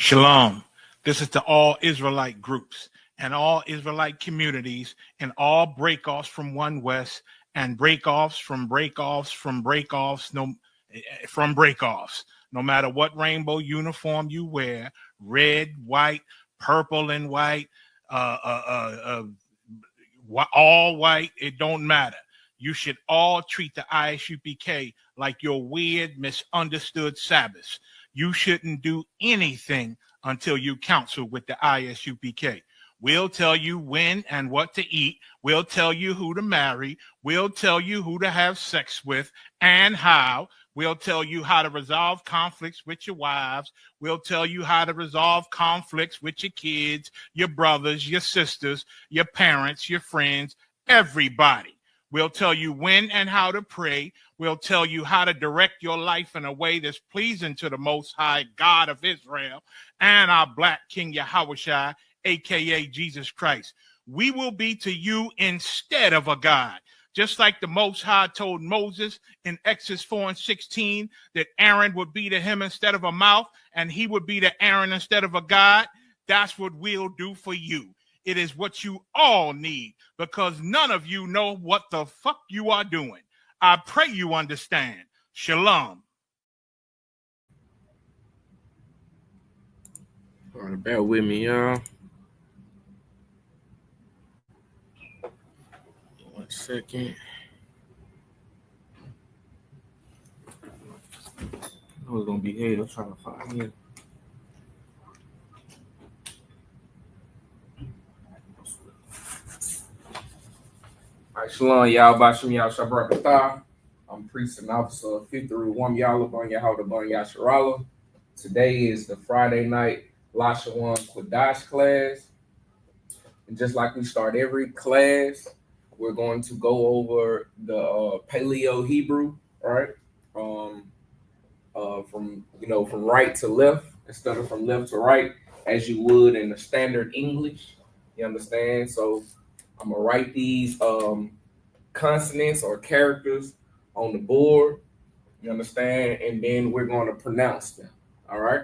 Shalom. This is to all Israelite groups and all Israelite communities and all breakoffs from One West and breakoffs from breakoffs from breakoffs from breakoffs. No matter what rainbow uniform you wear, red, white, purple, and white, all white, it don't matter. You should all treat the ISUPK like your weird, misunderstood Sabbaths. You shouldn't do anything until you counsel with the ISUPK. We'll tell you when and what to eat. We'll tell you who to marry. We'll tell you who to have sex with and how. We'll tell you how to resolve conflicts with your wives. We'll tell you how to resolve conflicts with your kids, your brothers, your sisters, your parents, your friends, everybody. We'll tell you when and how to pray. We'll tell you how to direct your life in a way that's pleasing to the Most High God of Israel and our Black King Yahushua, a.k.a. Jesus Christ. We will be to you instead of a God. Just like the Most High told Moses in Exodus 4:16 that Aaron would be to him instead of a mouth and he would be to Aaron instead of a God, that's what we'll do for you. It is what you all need because none of you know what the fuck you are doing. I pray you understand. Shalom. All right, bear with me, y'all. 1 second. I was gonna be here. I'm trying to find here. All right, shalom, y'all. Bashim y'all Shabrakatah. I'm priest and officer of 50 Wam Yalla Bon Yahweh Bon Yasharala. Today is the Friday night Lashawan Qadash class. And just like we start every class, we're going to go over the Paleo Hebrew, right? From right to left instead of from left to right, as you would in the standard English. You understand? So I'm gonna write these consonants or characters on the board. You understand? And then we're going to pronounce them. All right.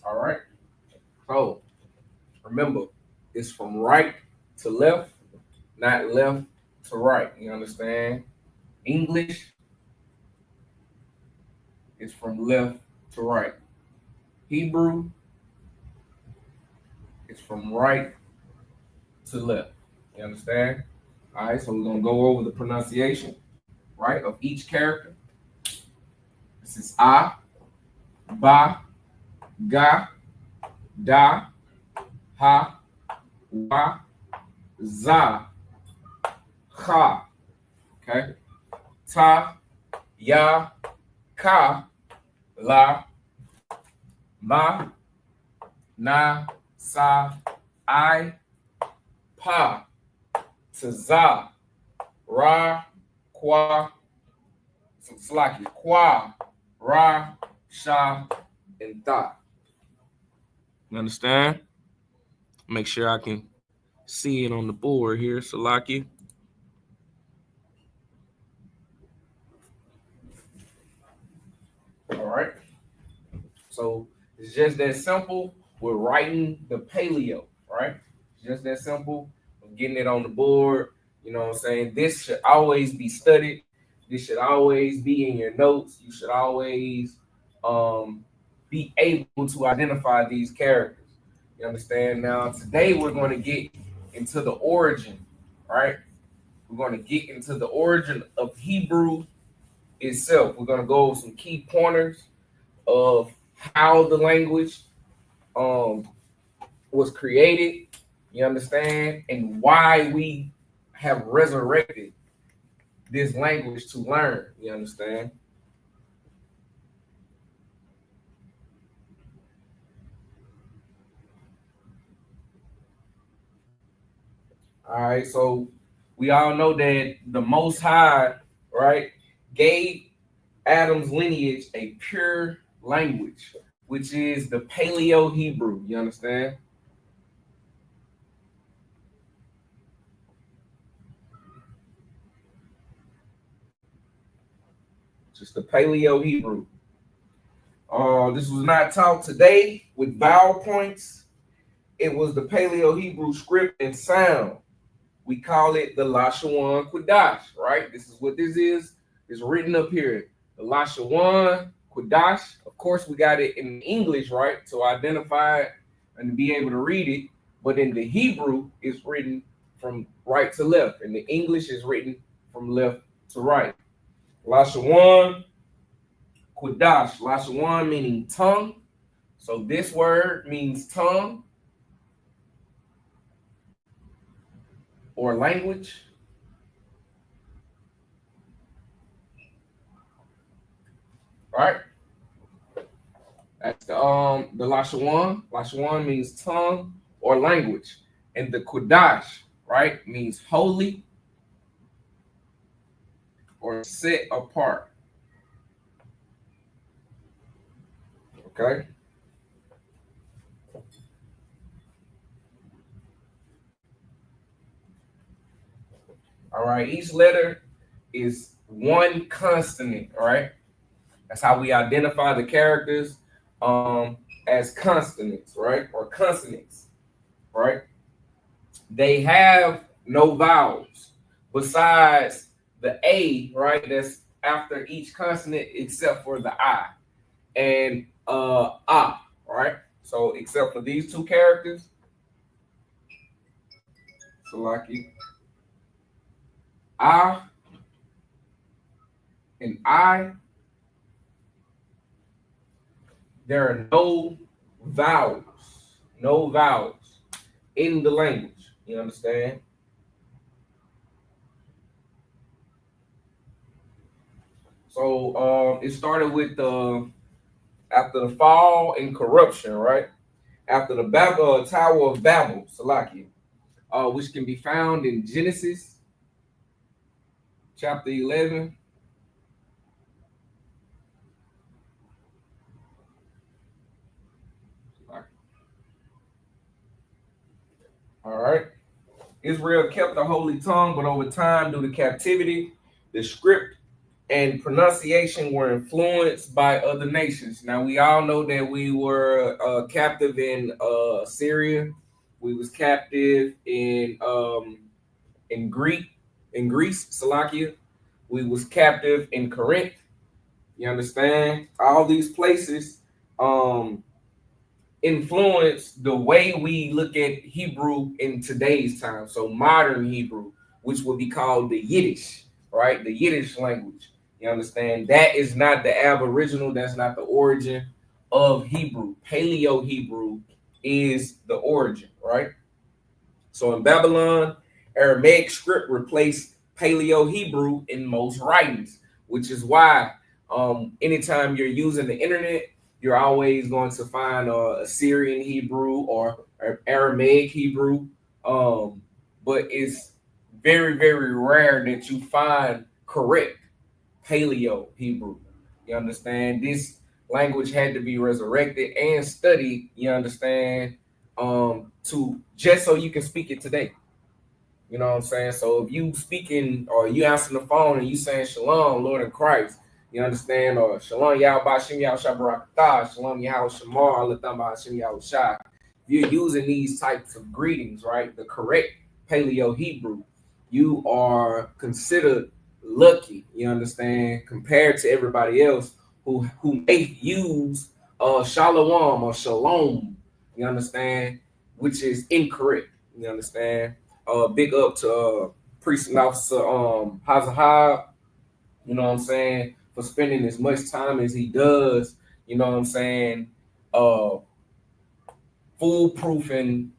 All right. So remember, it's from right to left, not left to right. You understand? English is from left to right. Hebrew is from right to left. You understand? All right, so we're gonna go over the pronunciation, right, of each character. This is a, ba, ga, da, ha, wa, za, cha. Okay, ta, ya, ka, la, ma, na, sa, I, pa, za, ra, qua, slaki, qua, ra, sha, and tha. You understand? Make sure I can see it on the board here, Salaki. All right. So it's just that simple. We're writing the paleo, right? It's just that simple. We're getting it on the board. You know what I'm saying? This should always be studied. This should always be in your notes. You should always be able to identify these characters. You understand? Now, today we're going to get into the origin, right? We're going to get into the origin of Hebrew itself. We're going to go over some key pointers of how the language was created, you understand, and why we have resurrected this language to learn, you understand? All right, so we all know that the Most High, right, gave Adam's lineage a pure language, which is the Paleo Hebrew, you understand? Just the Paleo Hebrew. This was not taught today with vowel points. It was the Paleo Hebrew script and sound. We call it the Lashawan Qadash, right? This is what this is. It's written up here. The Lashawan Qadash. Of course, we got it in English, right? To identify it and to be able to read it. But in the Hebrew, it's written from right to left. And the English is written from left to right. Lashawan Qadash. Lashawan meaning tongue. So this word means tongue or language. Right? That's the Lashawan. Lashawan means tongue or language. And the Qadash, right, means holy or set apart. Okay. All right. Each letter is one consonant. All right. That's how we identify the characters as consonants, right? Or consonants, right? They have no vowels besides the A, right? That's after each consonant except for the I and right? So except for these two characters, so like I and I, there are no vowels in the language. You understand? So it started with after the fall and corruption, right? After the Tower of Babel, Salakia, which can be found in Genesis chapter 11. All right. Israel kept the holy tongue, but over time, due to captivity, the script and pronunciation were influenced by other nations. Now we all know that we were captive in Syria. We was captive in Greece, Salakia. We was captive in Corinth. You understand? All these places influence the way we look at Hebrew in today's time. So modern Hebrew, which would be called the Yiddish, right? The Yiddish language. You understand? That is not the Aboriginal. That's not the origin of Hebrew. Paleo Hebrew is the origin, right? So in Babylon, Aramaic script replaced Paleo Hebrew in most writings, which is why anytime you're using the internet, you're always going to find Assyrian Hebrew or Aramaic Hebrew. But it's very, very rare that you find correct Paleo Hebrew. You understand? This language had to be resurrected and studied, you understand, to just so you can speak it today. You know what I'm saying? So if you speaking or you answering the phone and you saying Shalom, Lord in Christ, you understand? Or Shalom Yahweh Shem Yahweh Shabarakatah, Shalom Yahweh Shamar, Alatamba Shem Yahweh Shah. You're using these types of greetings, right? The correct Paleo Hebrew, you are considered lucky, you understand, compared to everybody else who may use Shalom or Shalom, you understand, which is incorrect, you understand. Big up to Priest and Officer Hazahab, you know what I'm saying, for spending as much time as he does, you know what I'm saying, foolproofing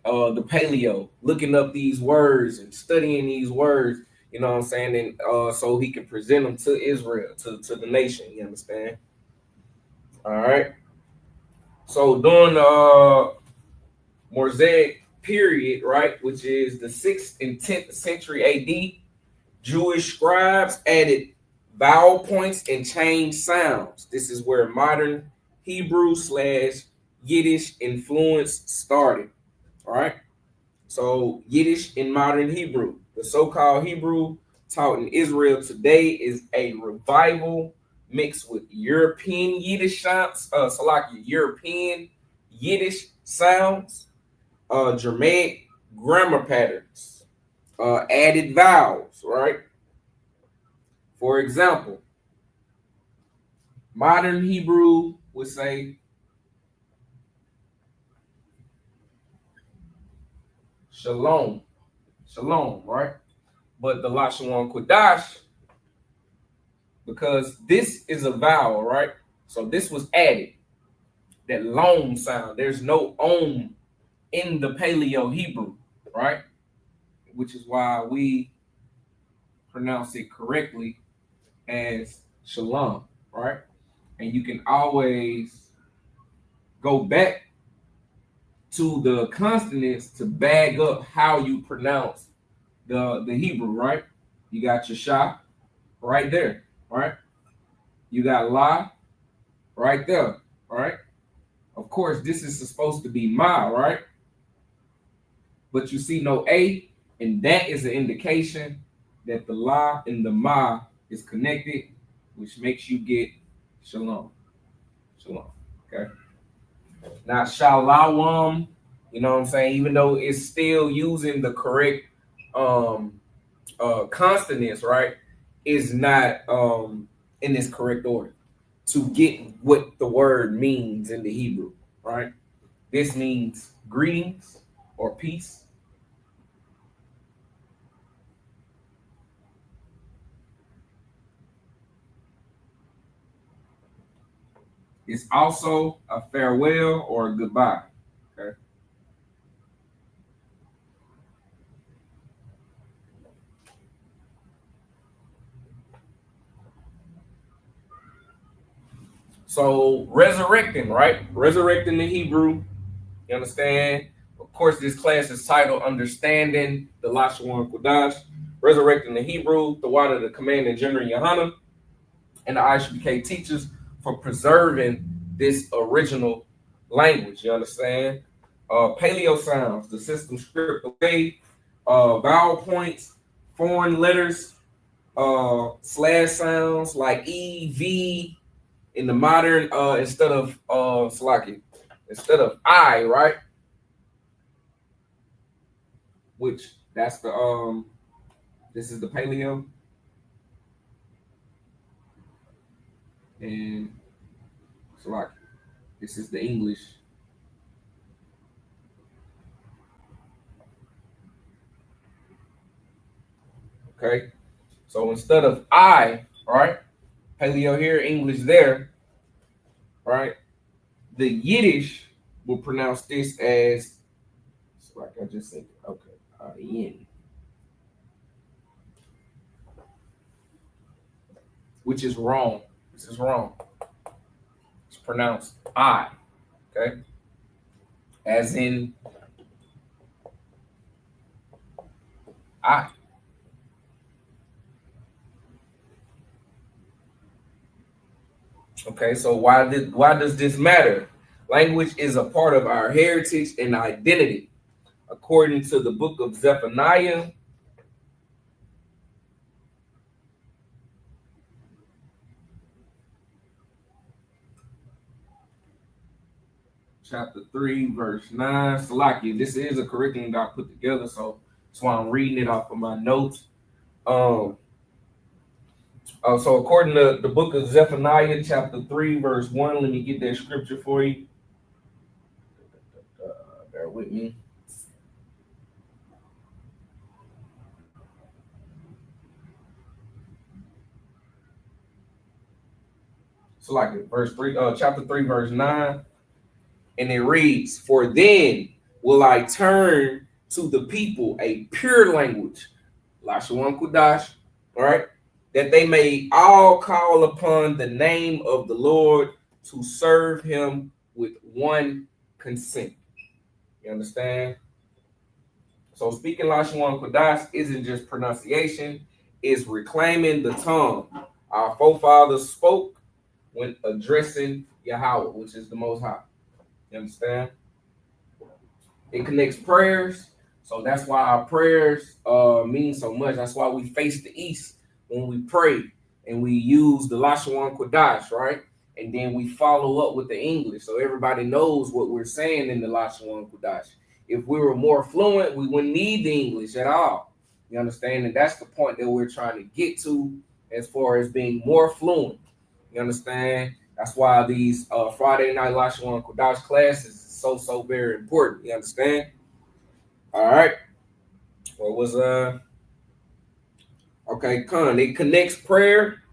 the paleo, looking up these words and studying these words, you know what I'm saying, and so he can present them to Israel, to the nation, you understand? All right. So during the Mosaic period, right, which is the 6th and 10th century AD, Jewish scribes added vowel points and changed sounds. This is where modern Hebrew / Yiddish influence started. All right. So Yiddish in modern Hebrew, the so-called Hebrew taught in Israel today, is a revival mixed with European Yiddish sounds, European Yiddish sounds, Germanic grammar patterns, added vowels, right? For example, modern Hebrew would say shalom, shalom, right? But the Lashawan Qadash, because this is a vowel, right? So this was added, that long sound. There's no om in the Paleo Hebrew, right? Which is why we pronounce it correctly as shalom, right? And you can always go back to the consonants to bag up how you pronounce the Hebrew, right? You got your sha right there, right? You got la right there, right? Of course, this is supposed to be ma, right? But you see no a, and that is an indication that the la and the ma is connected, which makes you get shalom. Shalom. Okay. Now shalawam, you know what I'm saying? Even though it's still using the correct consonants, right? Is not in this correct order to get what the word means in the Hebrew, right? This means greetings or peace. It's also a farewell or a goodbye. Okay. So resurrecting, right? Resurrecting the Hebrew. You understand? Of course, this class is titled Understanding the Lashawan Qadash, Resurrecting the Hebrew, the water, the command and general Yohana, and the Isupk teachers for preserving this original language. You understand? Paleo sounds, the system stripped away, vowel points, foreign letters, slash sounds like E, V in the modern instead of Slocky, instead of I, right? Which that's the this is the paleo and Slocky. This is the English. Okay. So instead of I, right? Paleo here, English there, right? The Yiddish will pronounce this as, like I just said, okay, yin, which is wrong. This is wrong. It's pronounced I, okay? As in I. Okay, so why does this matter? Language is a part of our heritage and identity. According to the book of Zephaniah, chapter 3, verse 9. Salakia, this is a curriculum that I put together, so that's why I'm reading it off of my notes. So according to the book of Zephaniah, chapter 3, verse 1, let me get that scripture for you. Bear with me. So like verse 3, chapter 3, verse 9, and it reads, "For then will I turn to the people a pure language, Lashawan Qadash, all right, that they may all call upon the name of the Lord to serve him with one consent." You understand? So speaking Lashawan Qadash isn't just pronunciation, it's reclaiming the tongue our forefathers spoke when addressing Yahweh, which is the Most High. You understand? It connects prayers. So that's why our prayers mean so much. That's why we face the east when we pray and we use the Lashawan Qadash, right? And then we follow up with the English so everybody knows what we're saying in the Lashawan Qadash. If we were more fluent, we wouldn't need the English at all. You understand? And that's the point that we're trying to get to as far as being more fluent. You understand? That's why these Friday night Lashawan Qadash classes is so very important. You understand? All right. What was okay, Khan. It connects prayer,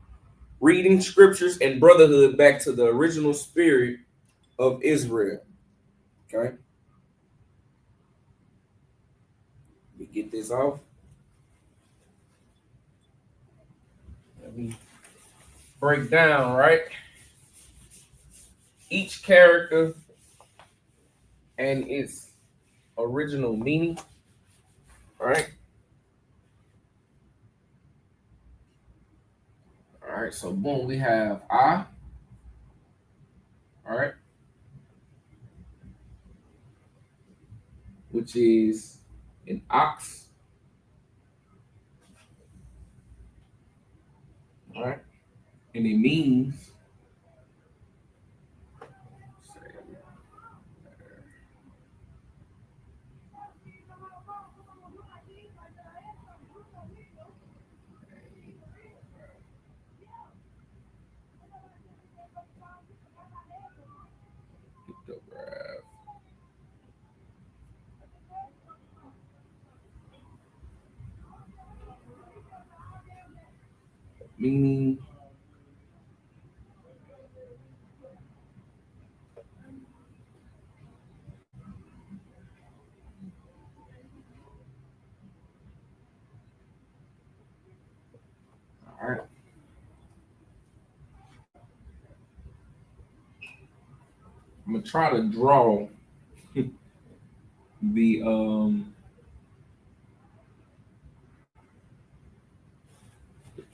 reading scriptures, and brotherhood back to the original spirit of Israel. Okay. Let me get this off. Let me break down, right? Each character and its original meaning. All right. All right, so boom, we have I. All right. Which is an ox. All right. And it means meaning all right. I'm gonna try to draw the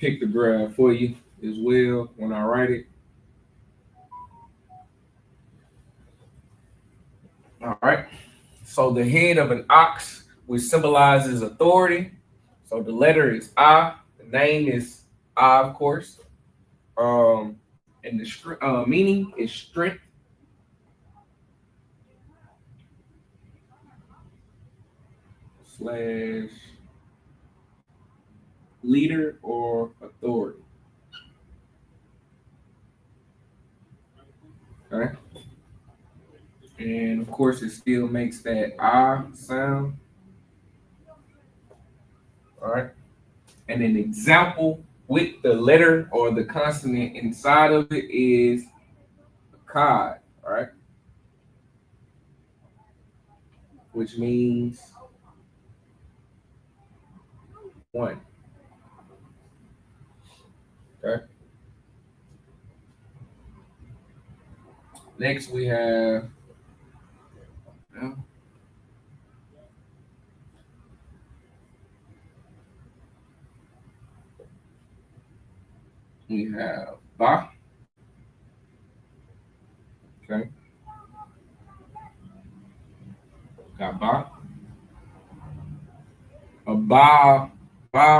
pictograph for you as well when I write it. All right. So the head of an ox, which symbolizes authority. So the letter is I, the name is I, of course. And the meaning is strength slash leader or authority. Okay. And of course, it still makes that I sound. All right. And an example with the letter or the consonant inside of it is Qad, all right? Which means one. Okay. Next we have Ba. Okay. Got Ba. A Ba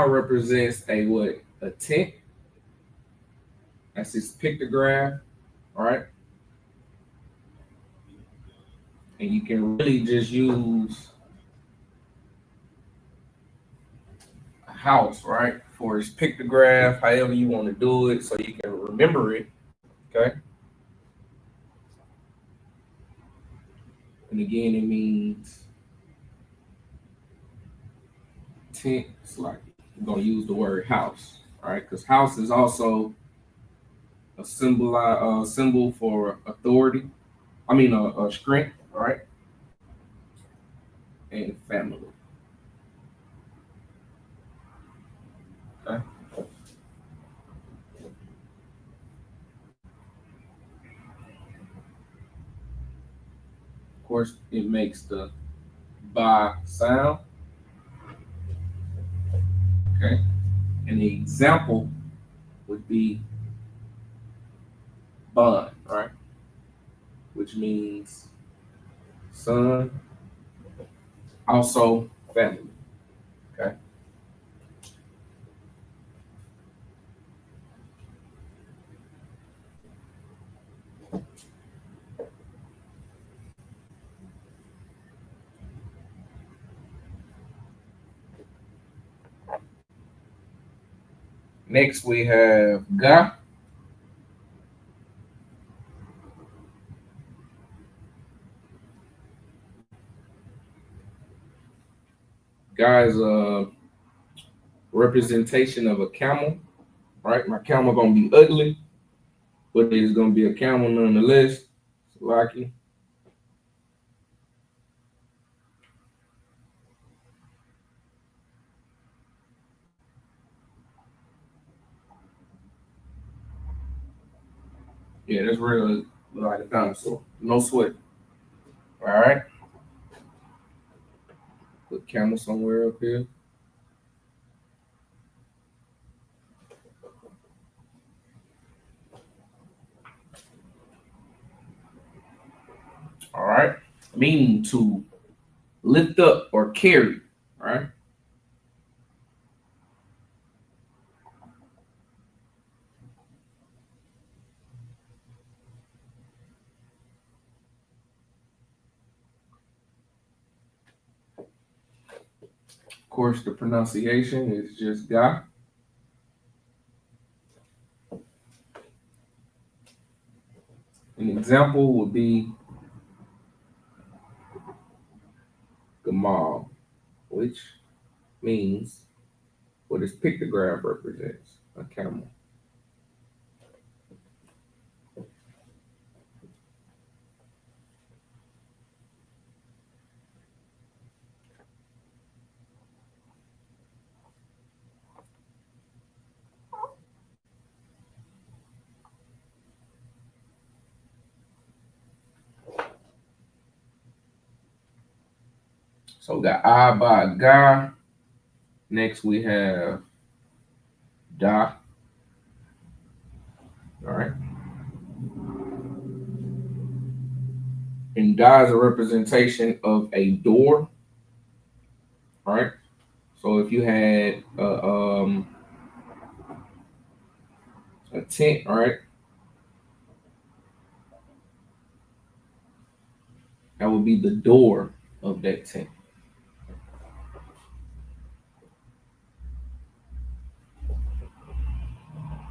represents a what? A tent. That's its pictograph. All right. And you can really just use a house, right? For its pictograph, however you want to do it, so you can remember it. Okay. And again, it means tent. It's like we're gonna use the word house, all right? Because house is also a symbol for authority. I mean, a strength, all right, and family. Okay. Of course, it makes the ba sound. Okay. And the example would be bond, right? Which means son, also family. Okay. Next, we have ga. Ga is a representation of a camel, right? My camel gonna be ugly, but it's gonna be a camel nonetheless. Lucky. Yeah, that's real like a dinosaur. No sweat. All right. Put camel somewhere up here. All right. Meaning to lift up or carry. All right. Of course, the pronunciation is just ga. An example would be gamal, which means what this pictograph represents, a camel. So we got I by ga. Next we have da. All right. And da is a representation of a door. All right. So if you had tent, right? That would be the door of that tent.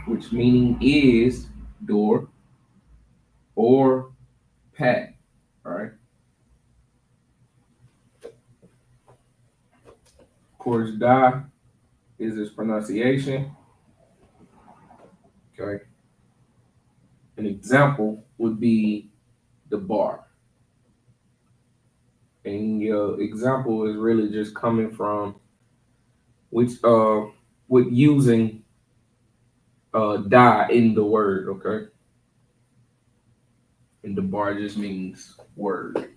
Which meaning is door or pat, right? Of course, da is its pronunciation. Okay. An example would be the bar. And your example is really just coming from which with using die in the word, okay? And the bar just means word.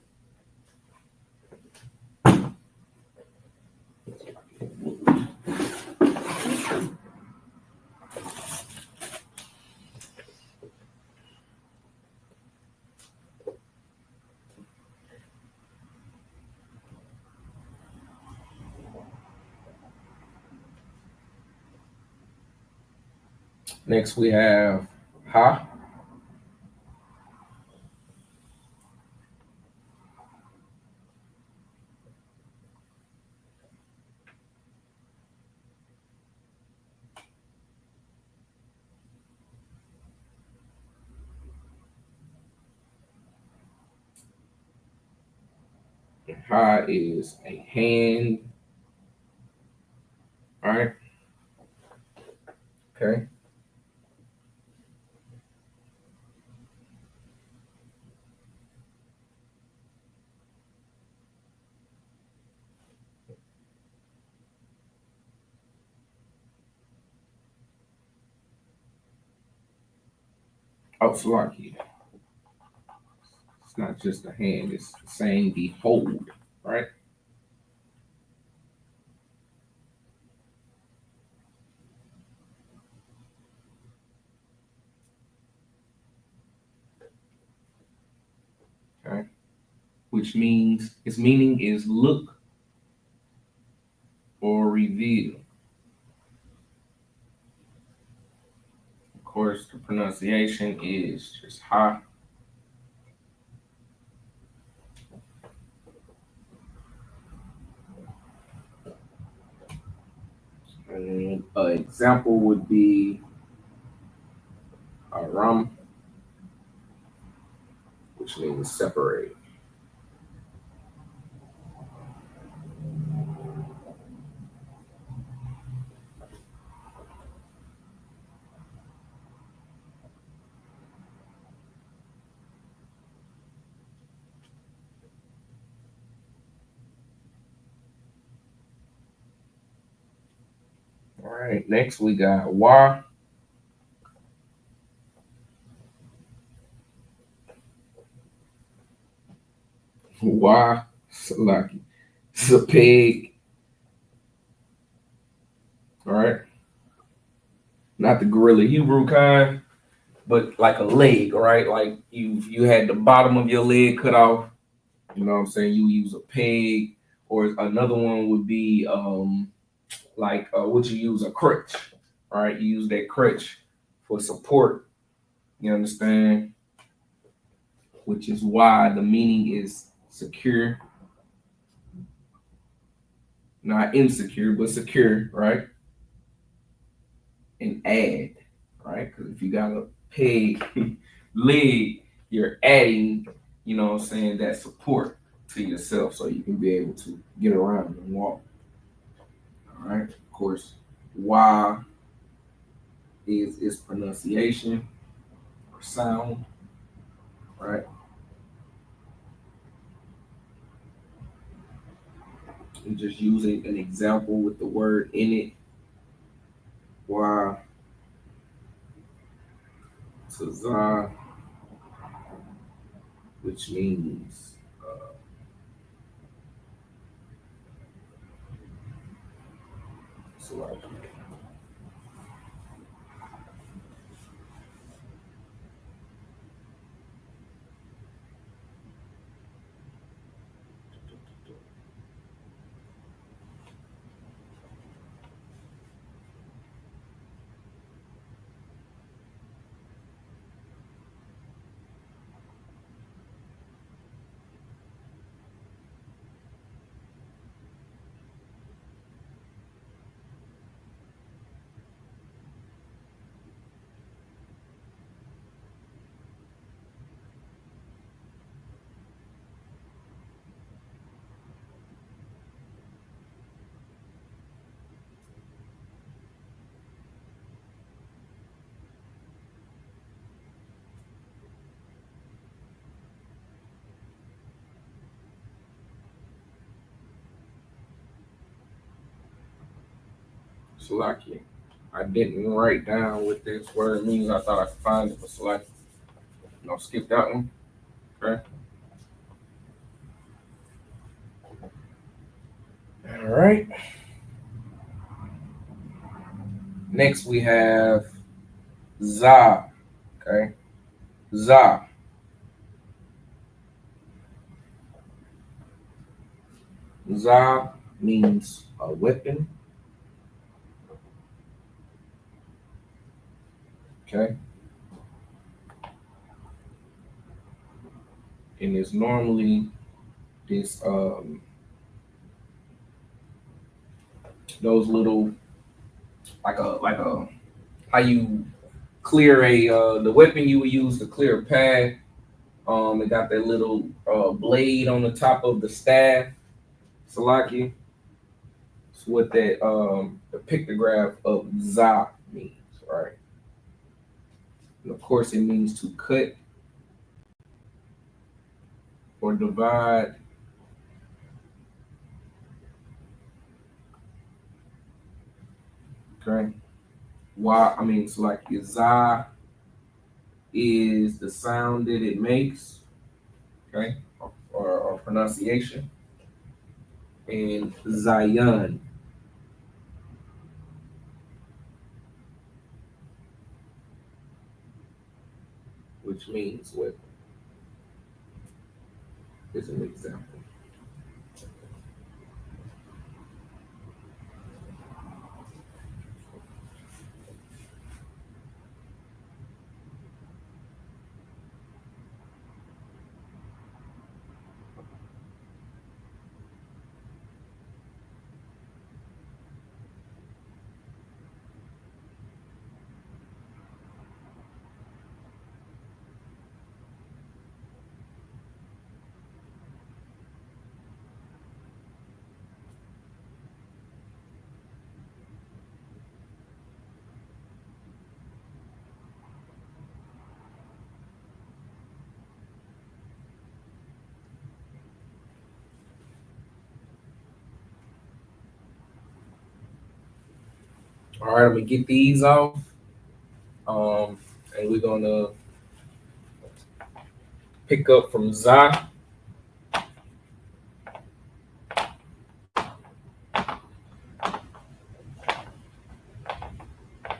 Next we have ha. Ha is a hand. All right. Okay. Oh, Salaki. It's not just a hand, it's saying behold, right? Okay. Which means its meaning is look or reveal. Of course, the pronunciation is just ha. And an example would be ram, which means separate. All right, next we got wa. Wa, Salaki. It's a pig. All right. Not the gorilla Hebrew kind, but like a leg, right? Like you had the bottom of your leg cut off. You know what I'm saying? You use a peg, or another one would be like what you use a crutch, right? You use that crutch for support. You understand? Which is why the meaning is secure, not insecure, but secure, right? And add, right? Because if you got a peg leg, you're adding, you know what I'm saying, that support to yourself so you can be able to get around and walk. All right. Of course, why is its pronunciation or sound, right? I'm just using an example with the word in it. Why to which means so Salaki. I didn't write down what this word means. I thought I could find it, but Salaki. No, skip that one. Okay. All right. Next we have za. Okay. Za. Za means a weapon. Okay. And it's normally this those little like a how you clear a the weapon you would use to clear a path. It got that little blade on the top of the staff. Salaki. It's what that the pictograph of za means, right? And of course, it means to cut or divide. Okay. Why? I mean, it's like za is the sound that it makes. Okay, or pronunciation, and Zion, which means what is an example. All right, I'm gonna get these off, and we're gonna pick up from za.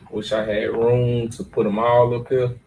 Wish I had room to put them all up here.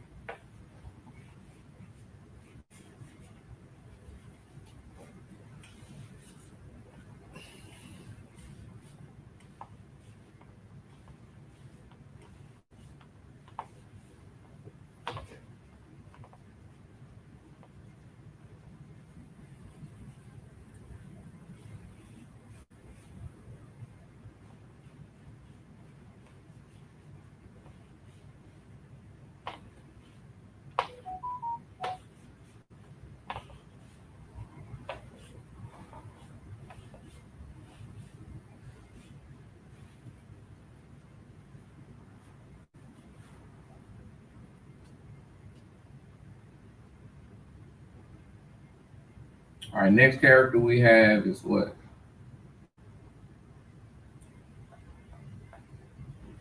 All right, next character we have is what?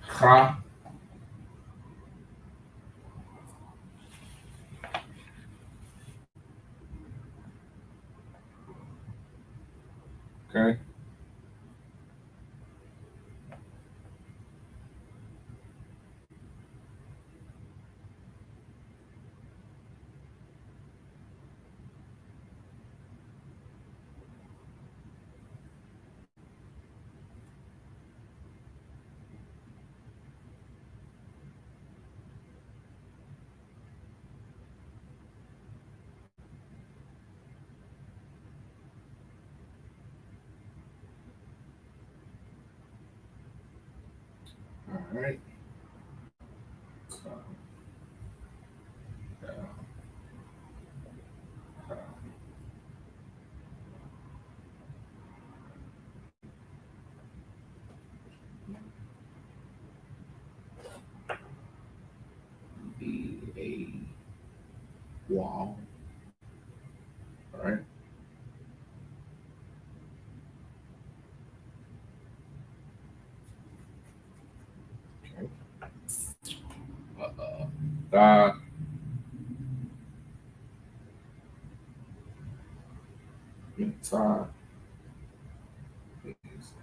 Kha. Okay. All right. Be a wall. All right. God. Mitzvah is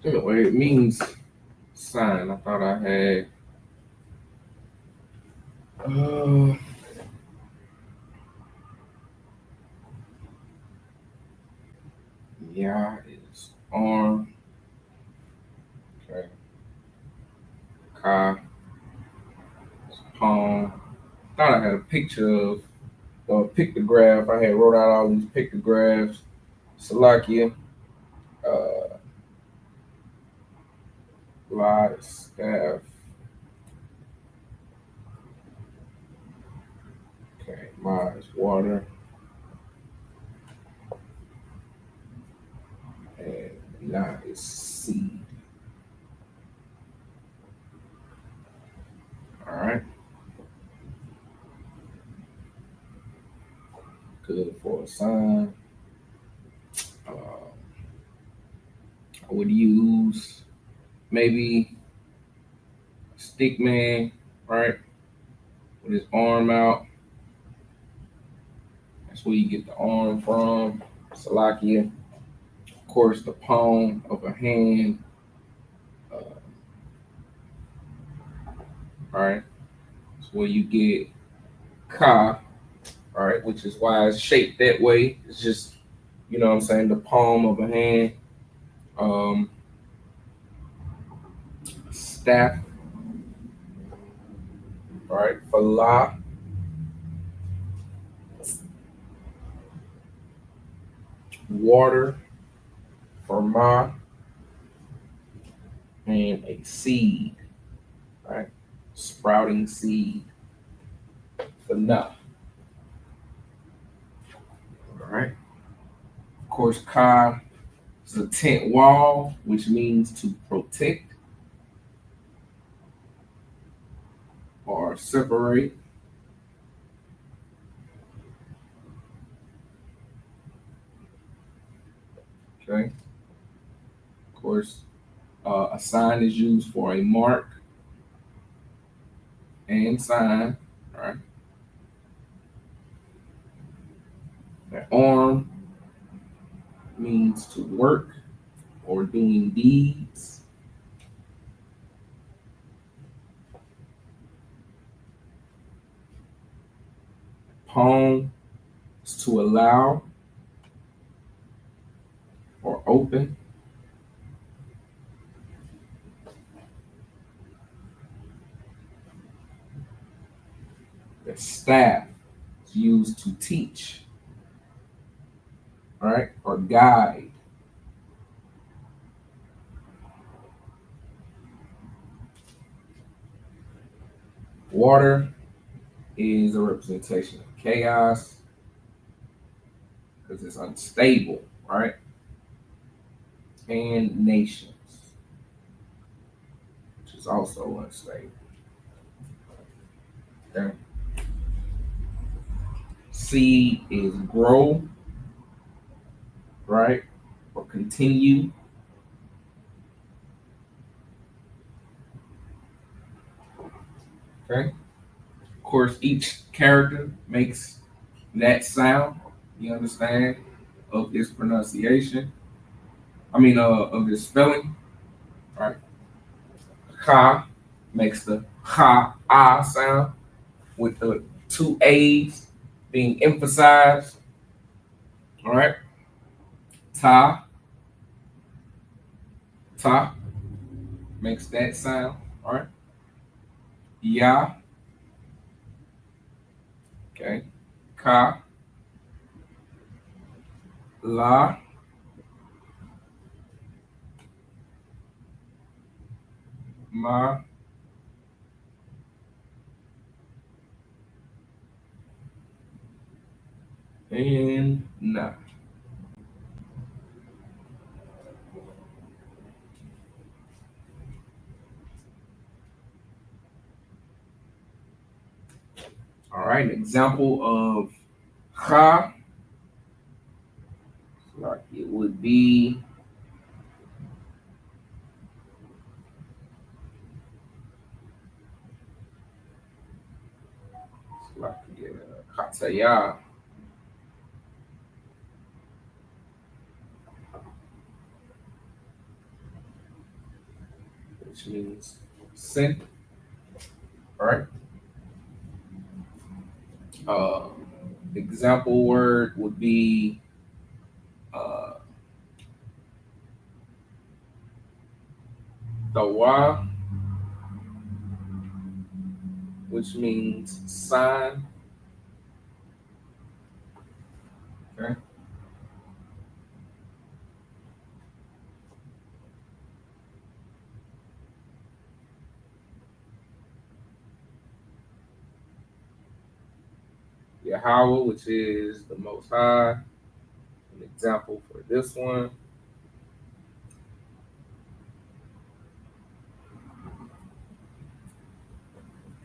anyway, it means sign. I thought I had yeah is arm. Okay. Ka is palm. Thought I had a picture of a pictograph. I had wrote out all these pictographs. Salakia, live staff. Okay, Ma is water. And Na is seed. All right. Good for a sign. I would use maybe a stick man, right? With his arm out. That's where you get the arm from. Salakia. Of course, the palm of a hand. All right. That's where you get Ka, all right, which is why it's shaped that way. It's just, you know what I'm saying, the palm of a hand. Um, Staff, all right, for La, water for Ma, and a seed, right? Sprouting seed for Na, all right? Of course, Ka is a tent wall, which means to protect or separate. Okay. Of course, a sign is used for a mark and sign, right? The arm means to work or doing deeds. Palm is to allow or open. The staff is used to teach. all right, or guide. Water is a representation of chaos because it's unstable, right? And nations, which is also unstable. Okay. Seed is grow, right? Or continue. Okay. Of course, each character makes that sound, you understand, of this pronunciation. Of this spelling, right? Ka makes the ha ah sound with the two A's being emphasized, all right? Ta, ta makes that sound, all right? Ya, okay? Ka, la, ma, and na. All right, an example of ha, like it would be like kataya, which means sent, all right? Uh, example word would be uh, tawa, which means sign. Okay. Yahweh, which is the Most High. An example for this one.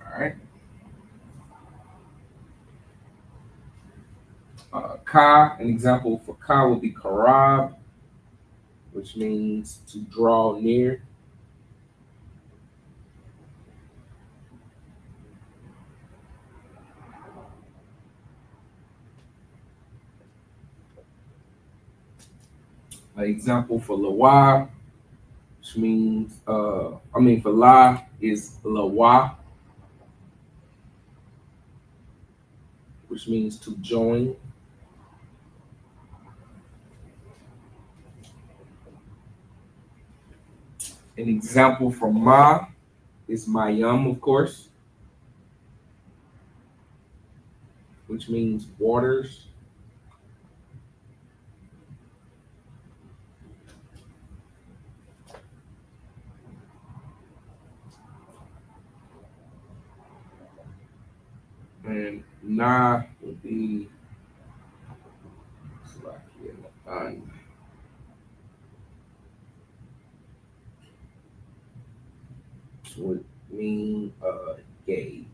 All right. Ka, an example for Ka would be Karab, which means to draw near. An example for Lawa, which means, for La is Lawa, which means to join. An example for Ma is Mayam, of course, which means waters. And Na would be which would mean gave.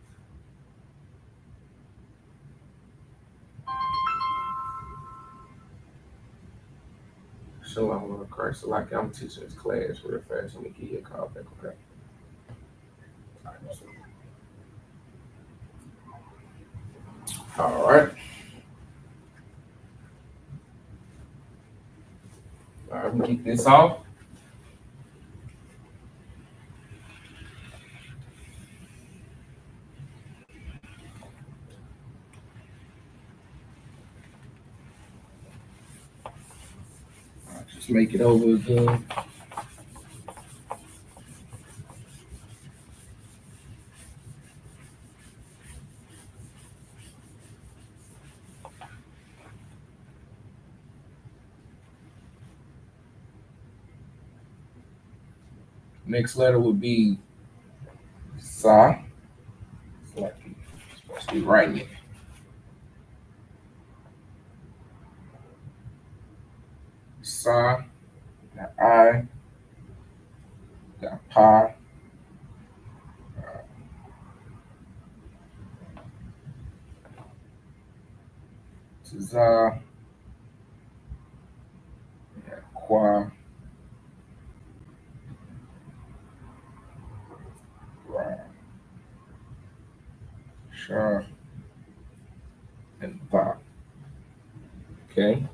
Shalom, Lord Christ. So like I'm teaching this class real fast. Let me give you a call back, okay? All right. All right, we keep this off. Just make it over again. Next letter would be Sa. It's like you're supposed to be writing it. Sa, got I, got Pa, Za, got Qua, Ra, Sha, and Ba. Okay.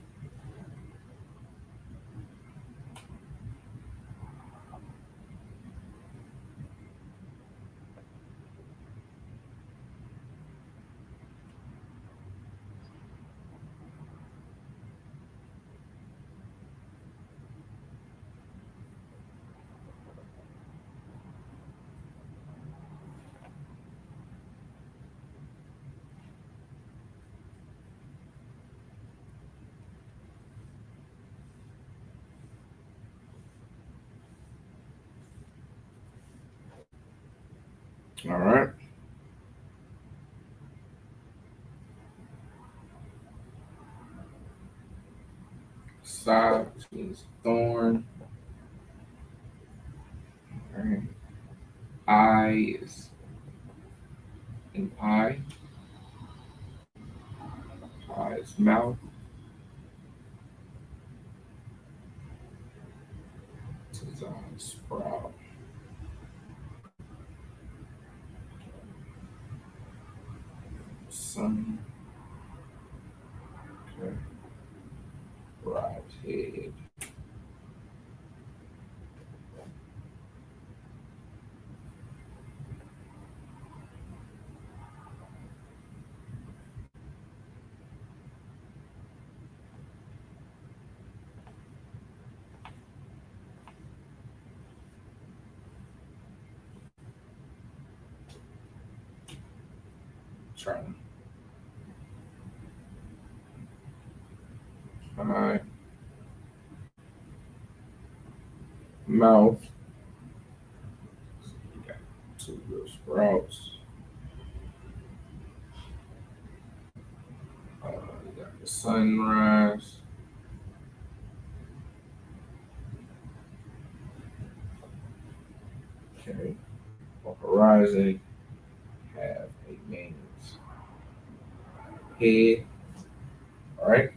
All right. Sa, which means thorn. All right. I is an eye. I is mouth. Za, sprout. Sun. Okay. Right head. Trying. Eye. Mouth. You got two little sprouts. You got the sunrise. Okay. On horizon, have a man's head. All right.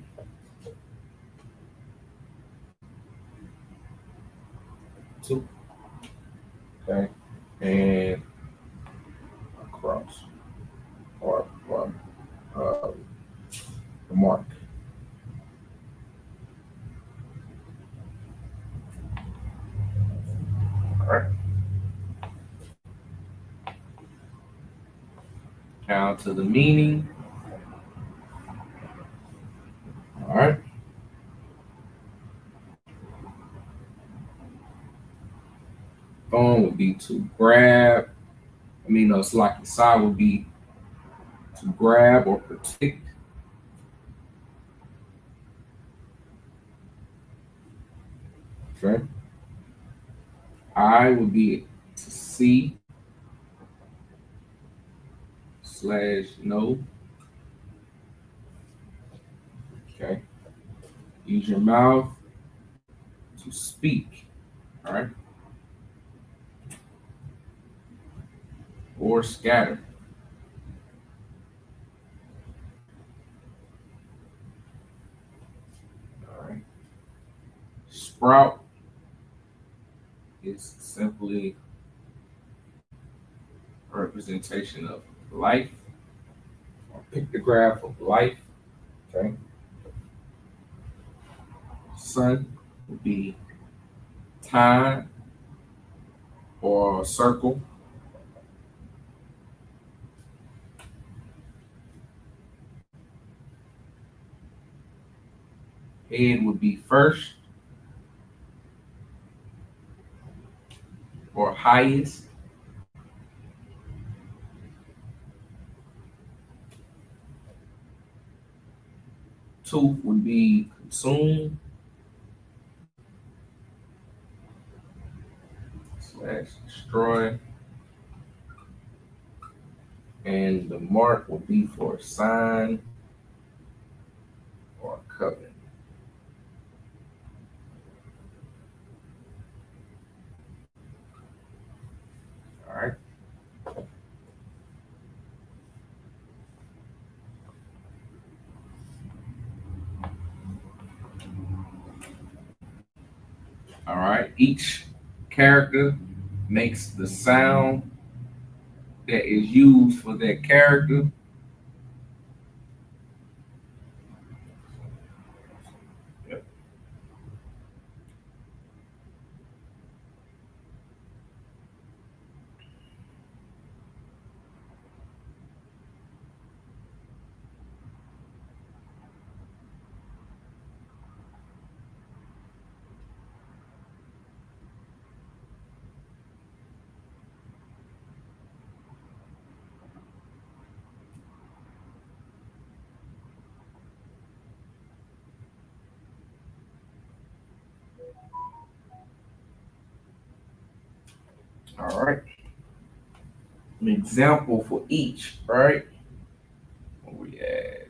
Two. Okay. And across. Or the mark. All right. Now to the meaning. All right. Phone would be to grab. It's like the side would be to grab or protect. Okay. I would be to see / know. Okay. Use your mouth to speak. All right. Or scatter. All right. Sprout is simply a representation of life, or pictograph of life. Okay. Sun would be time or a circle. Head would be first or highest. Tooth would be consume. Smash, destroy. And the mark will be for a sign or a covenant. All right. All right. Each character makes the sound that is used for that character. Yep. All right. An example for each, right? We add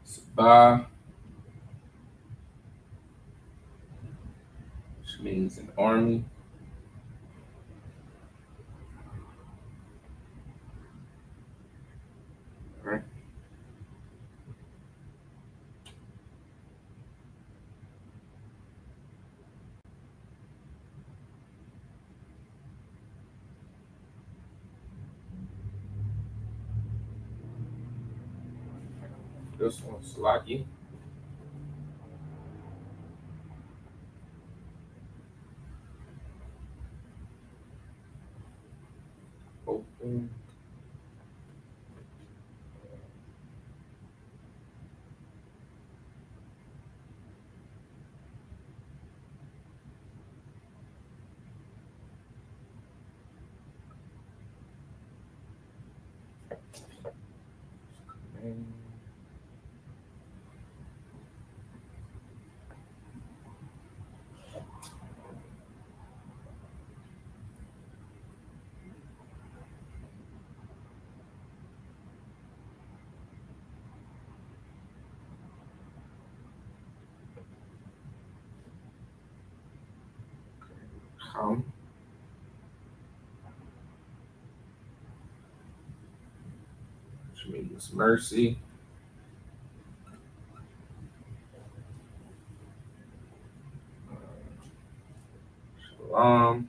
Sabah, which means an army. All right. This one's Slaki. Open. Ham, which means mercy. Shalom,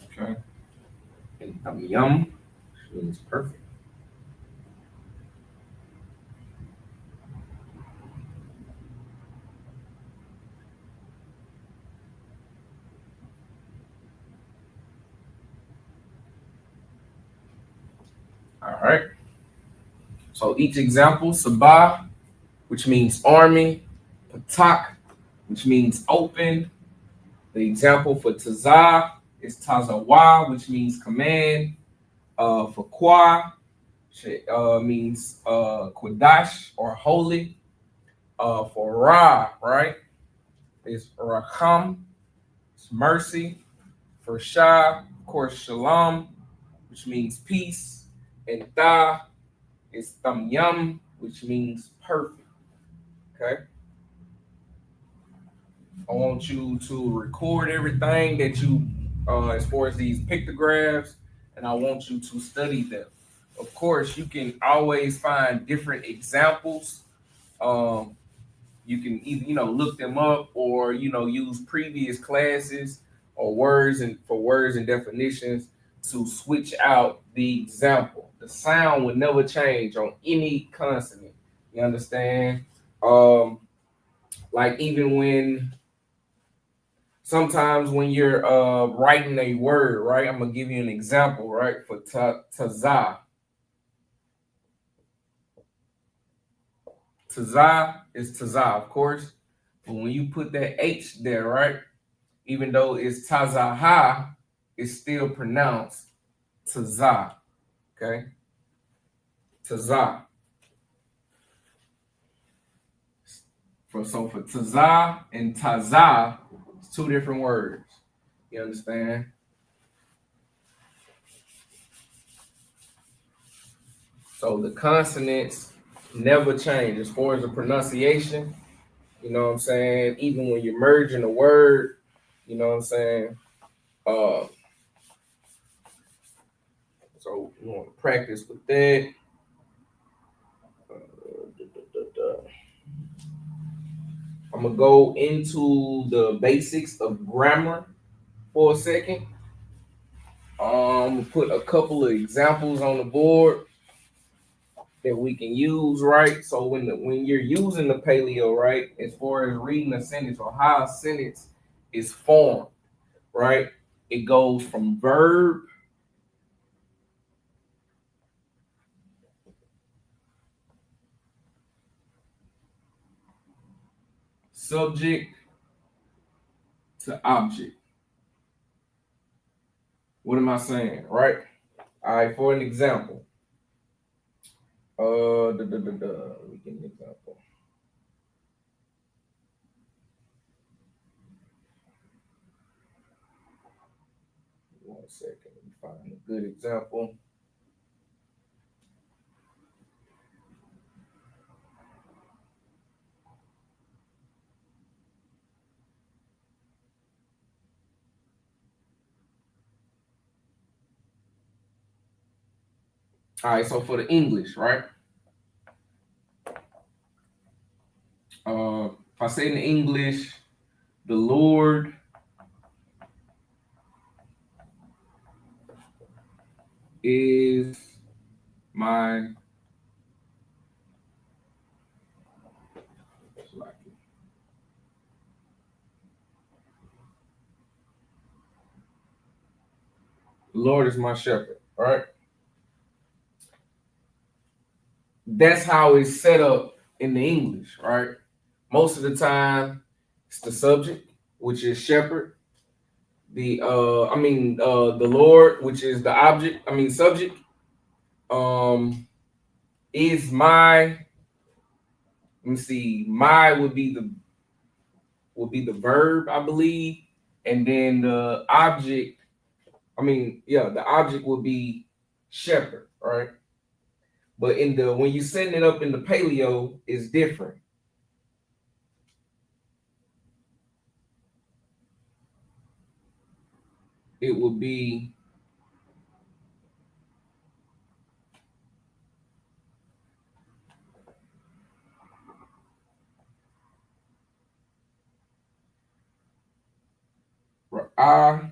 okay. And Yum, which means perfect. All right. So each example, Sabah, which means army, Patak, which means open. The example for Tazah is Tazawa, which means command. For Kwa, means Qadash or holy. For Ra, right, is Raham, it's mercy. For Shah, of course, Shalom, which means peace. And Ta is Tamyam, which means perfect. Okay. I want you to record everything that you, as far as these pictographs, and I want you to study them. Of course, you can always find different examples. Um, you can either look them up or use previous classes or words and definitions to switch out the example. The sound would never change on any consonant. You understand? Like even when sometimes when you're writing a word, right? I'm gonna give you an example, right? For tazah. Tazah is tazah, of course. But when you put that H there, right? Even though it's tazaha, it's still pronounced Tazah. Okay? Tazah. So for Tazah and Tazah, it's two different words. You understand? So the consonants never change as far as the pronunciation. You know what I'm saying? Even when you're merging a word, you know what I'm saying? So you want to practice with that. I'm gonna go into the basics of grammar for a second. Put a couple of examples on the board that we can use, right? So when you're using the paleo, right, as far as reading a sentence or how a sentence is formed, right, it goes from verb, subject to object. What am I saying, right? All right, for an example, let me give an example. One second, let me find a good example. All right, so for the English, right? If I say in English, the Lord is my the Lord is my shepherd, all right? That's how it's set up in the English, right? Most of the time, it's the subject, which is shepherd. The Lord, which is the object. Subject. Is my. Let me see. My would be the verb, I believe, and then the object. The object would be shepherd, right? But when you setting it up in the paleo, it's different. It would be I,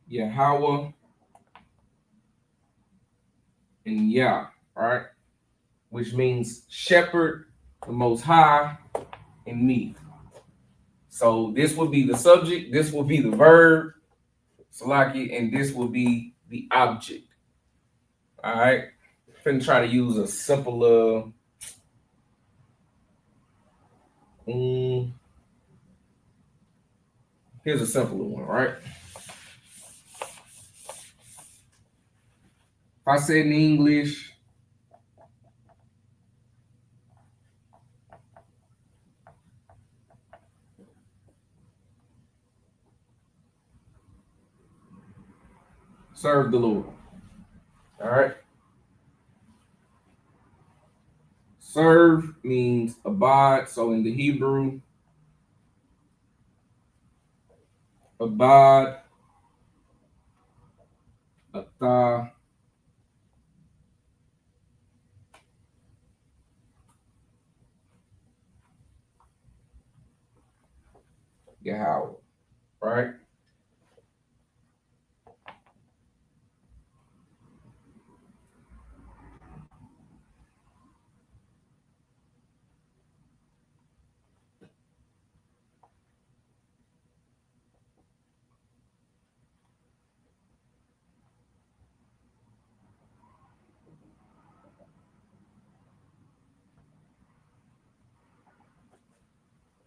Yahweh, and Yah, right? Which means shepherd, the most high, and me. So this would be the subject, this would be the verb, Salaki, and this would be the object. All right. I'm finna try to use a simpler. Here's a simpler one, right? If I say in English, serve the Lord. All right. Serve means abide. So in the Hebrew, abad, atah, Yahweh, right?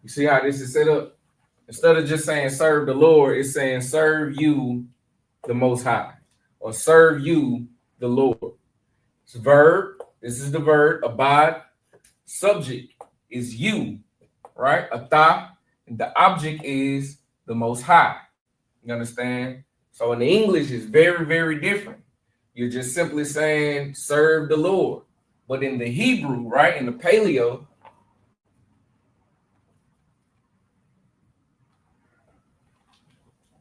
You see how this is set up? Instead of just saying serve the Lord, it's saying serve you, the Most High, or serve you, the Lord. It's a verb. This is the verb, abad. Subject is you, right? Atah. And the object is the Most High. You understand? So in the English, it's very, very different. You're just simply saying serve the Lord. But in the Hebrew, right, in the Paleo,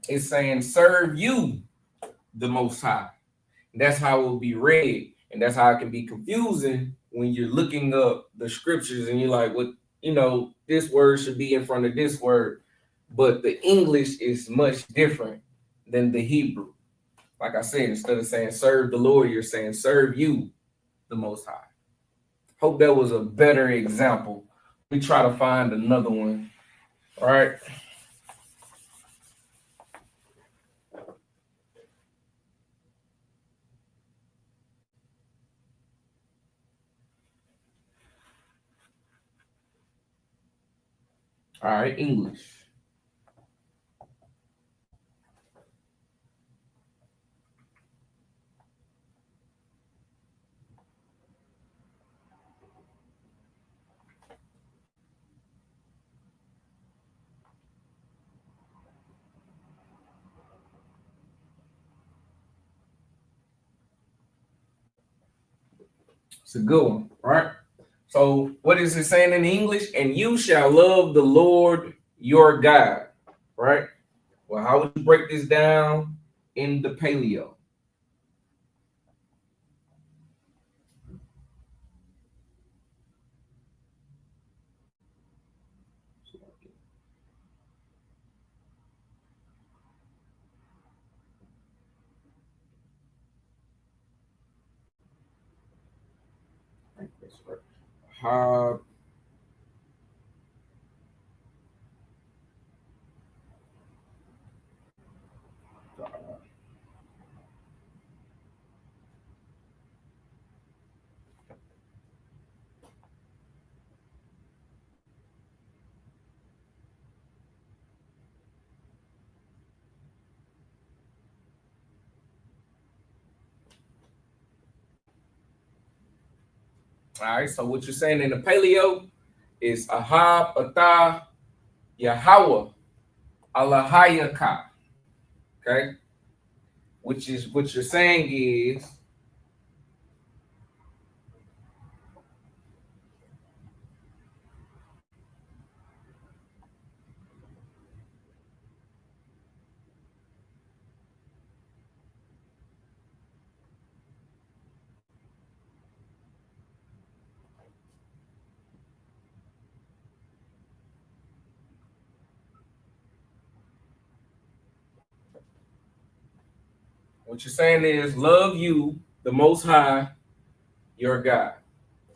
it's saying serve you, the Most High. And that's how it will be read. And that's how it can be confusing when you're looking up the scriptures and you're like, what, this word should be in front of this word. But the English is much different than the Hebrew. Like I said, instead of saying serve the Lord, you're saying serve you, the Most High. Hope that was a better example. We try to find another one. All right. All right, English. It's a good one, right? So what is it saying in English? And you shall love the Lord your God, right? Well, how would you break this down in the Paleo? How All right, so what you're saying in the Paleo is Ahab, Atah, Yahweh, Alahayaka. Okay? Which is what you're saying is love you, the Most High, your God.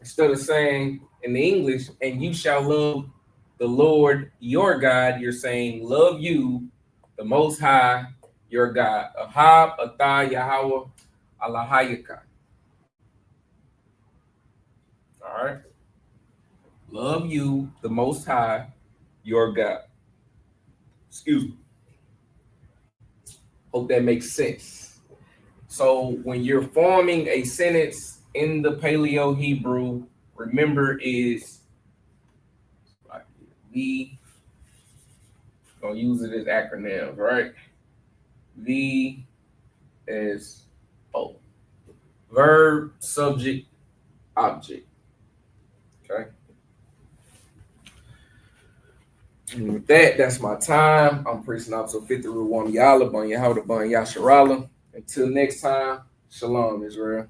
Instead of saying in the English, and you shall love the Lord your God, you're saying love you, the Most High, your God. Ahab, Atah, Yahweh, Alahayaka. All right. Love you, the Most High, your God. Excuse me. Hope that makes sense. So when you're forming a sentence in the Paleo Hebrew, remember is gonna use it as acronyms, right? V is O. Verb, subject, object. Okay. And with that, that's my time. I'm Priest and Officer 50 Ruwam Yala, Bon Yahweh, Bon Yasharala. Until next time, Shalom, Israel.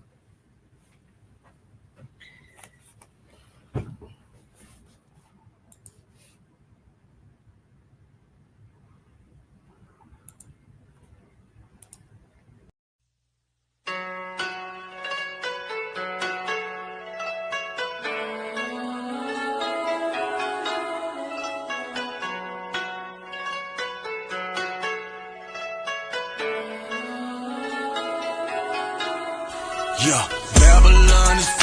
Yeah, Babylon is